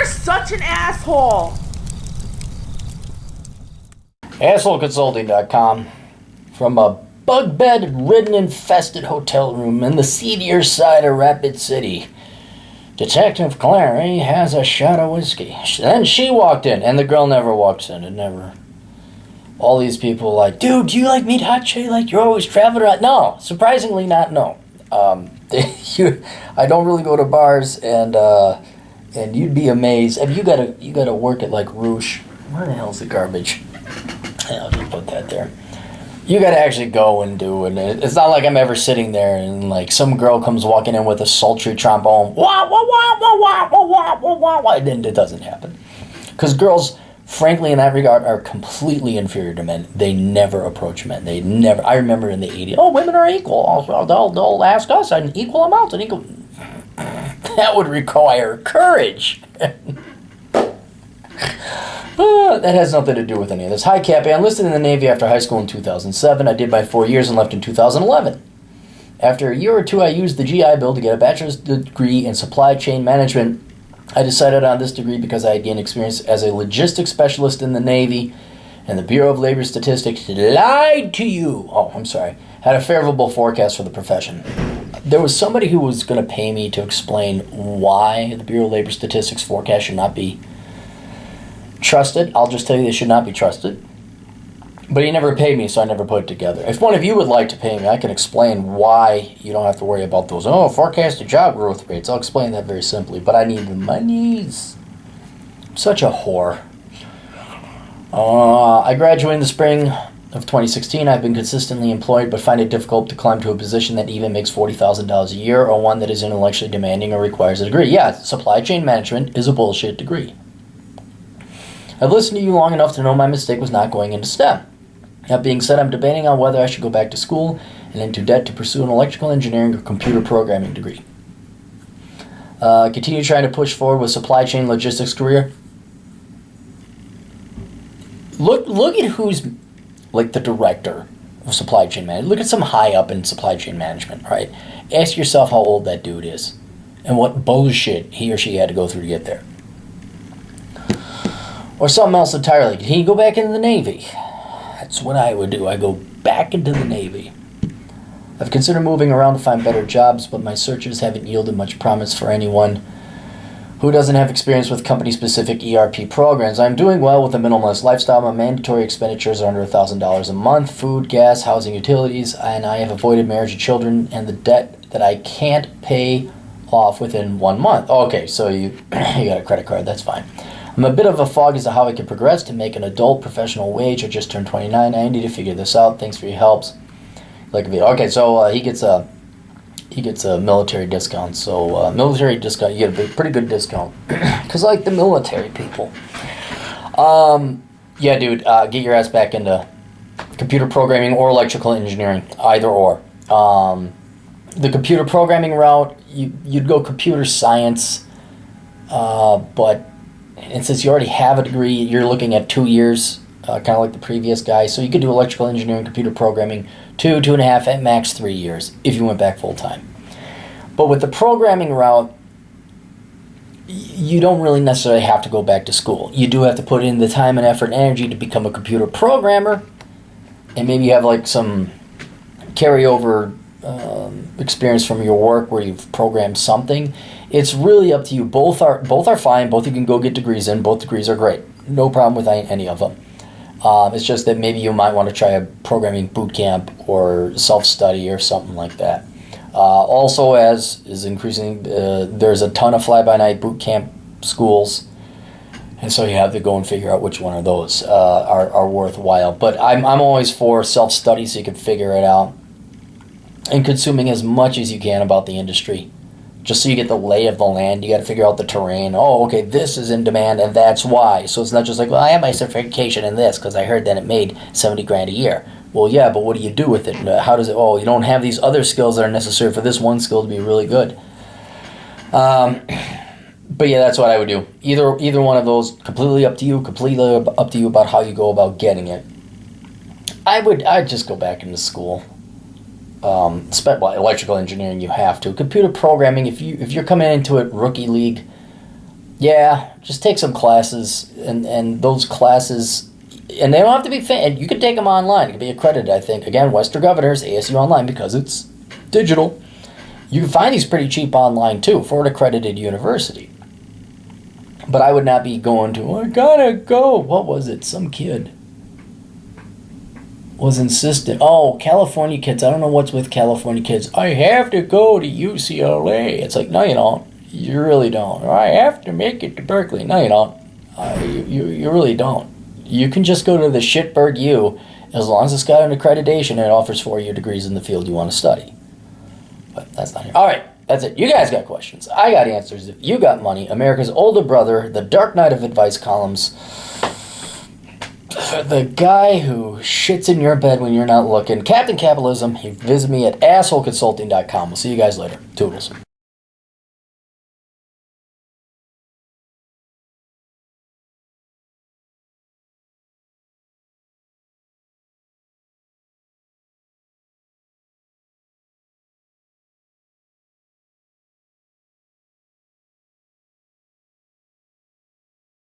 You're such an asshole. AssholeConsulting.com. From a bug-bed-ridden, infested hotel room in the seedier side of Rapid City, Detective Clary has a shot of whiskey. Then she walked in, and the girl never walks in. It never. All these people are like, dude, do you like meet hot chick? Like, you're always traveling around? No, surprisingly not, no. I don't really go to bars, and you'd be amazed. I mean, you gotta work at like Roosh. Where the hell's the garbage? I'll just put that there. You gotta actually go and do it. It's not like I'm ever sitting there and like some girl comes walking in with a sultry trombone. Wah, wah, wah, wah, wah, wah, wah, wah, wah, wah. It doesn't happen. Because girls, frankly, in that regard, are completely inferior to men. They never approach men. They never. I remember in the 80s, oh, women are equal. They'll ask us an equal amount. That would require courage. That has nothing to do with any of this. Hi, Cappy. I enlisted in the Navy after high school in 2007. I did my 4 years and left in 2011. After a year or two, I used the GI Bill to get a bachelor's degree in supply chain management. I decided on this degree because I had gained experience as a logistics specialist in the Navy, and the Bureau of Labor Statistics lied to you. Oh, I'm sorry. Had a favorable forecast for the profession. There was somebody who was going to pay me to explain why the Bureau of Labor Statistics forecast should not be trusted. I'll just tell you they should not be trusted. But he never paid me, so I never put it together. If one of you would like to pay me, I can explain why you don't have to worry about those, forecasted job growth rates. I'll explain that very simply. But I need the monies. I'm such a whore. I graduated in the spring of 2016. I've been consistently employed, but find it difficult to climb to a position that even makes $40,000 a year, or one that is intellectually demanding or requires a degree. Yeah, supply chain management is a bullshit degree. I've listened to you long enough to know my mistake was not going into STEM. That being said, I'm debating on whether I should go back to school and into debt to pursue an electrical engineering or computer programming degree. Continue trying to push forward with supply chain logistics career. Look at who's like the director of supply chain management. Look at some high up in supply chain management, right? Ask yourself how old that dude is and what bullshit he or she had to go through to get there. Or something else entirely. Can you go back into the Navy? That's what I would do. I go back into the Navy. I've considered moving around to find better jobs, but my searches haven't yielded much promise for anyone who doesn't have experience with company-specific ERP programs. I'm doing well with a minimalist lifestyle. My mandatory expenditures are under $1,000 a month: food, gas, housing, utilities, and I have avoided marriage and children and the debt that I can't pay off within 1 month. Okay, so you got a credit card. That's fine. I'm a bit of a fog as to how I can progress to make an adult professional wage. I just turned 29. I need to figure this out. Thanks for your helps. Okay, so he gets a military discount. So military discount, you get a pretty good discount because I like the military people. Yeah, dude, get your ass back into computer programming or electrical engineering, either or. The computer programming route, you'd go computer science, but. And since you already have a degree, you're looking at 2 years, kind of like the previous guy. So you could do electrical engineering, computer programming, 2.5, at max 3 years if you went back full time. But with the programming route, you don't really necessarily have to go back to school. You do have to put in the time and effort and energy to become a computer programmer. And maybe you have like some carryover experience from your work where you've programmed something. It's really up to you. Both are fine. Both you can go get degrees in. Both degrees are great. No problem with any of them. It's just that maybe you might want to try a programming boot camp or self-study or something like that. Also, as is increasing, there's a ton of fly-by-night boot camp schools, and so you have to go and figure out which one of those are worthwhile. But I'm always for self-study so you can figure it out, and consuming as much as you can about the industry. Just so you get the lay of the land, you got to figure out the terrain. Oh, okay, this is in demand, and that's why. So it's not just like, well, I have my certification in this because I heard that it made $70,000 a year. Well, yeah, but what do you do with it? How does it? Oh, you don't have these other skills that are necessary for this one skill to be really good. But yeah, that's what I would do. Either one of those, completely up to you. Completely up to you about how you go about getting it. I'd just go back into school. Electrical engineering, you have to. Computer programming, if you're coming into it rookie league, Yeah, just take some classes, and those classes, and they don't have to be you can take them online. It can be accredited, I think. Again, Western Governors, ASU Online, because it's digital. You can find these pretty cheap online, too, for an accredited university. But I would not be going to, I gotta go. What was it? Some kid was insistent. Oh, California kids. I don't know what's with California kids. I have to go to UCLA. It's like, no, you don't. You really don't. Or I have to make it to Berkeley. No, you don't. You really don't. You can just go to the Shitberg U as long as it's got an accreditation and it offers 4-year degrees in the field you want to study. But that's not here. All right, that's it. You guys got questions. I got answers. If you got money, America's older brother, the Dark Knight of advice columns, the guy who shits in your bed when you're not looking, Captain Capitalism. Visit me at assholeconsulting.com. We'll see you guys later. Toodles.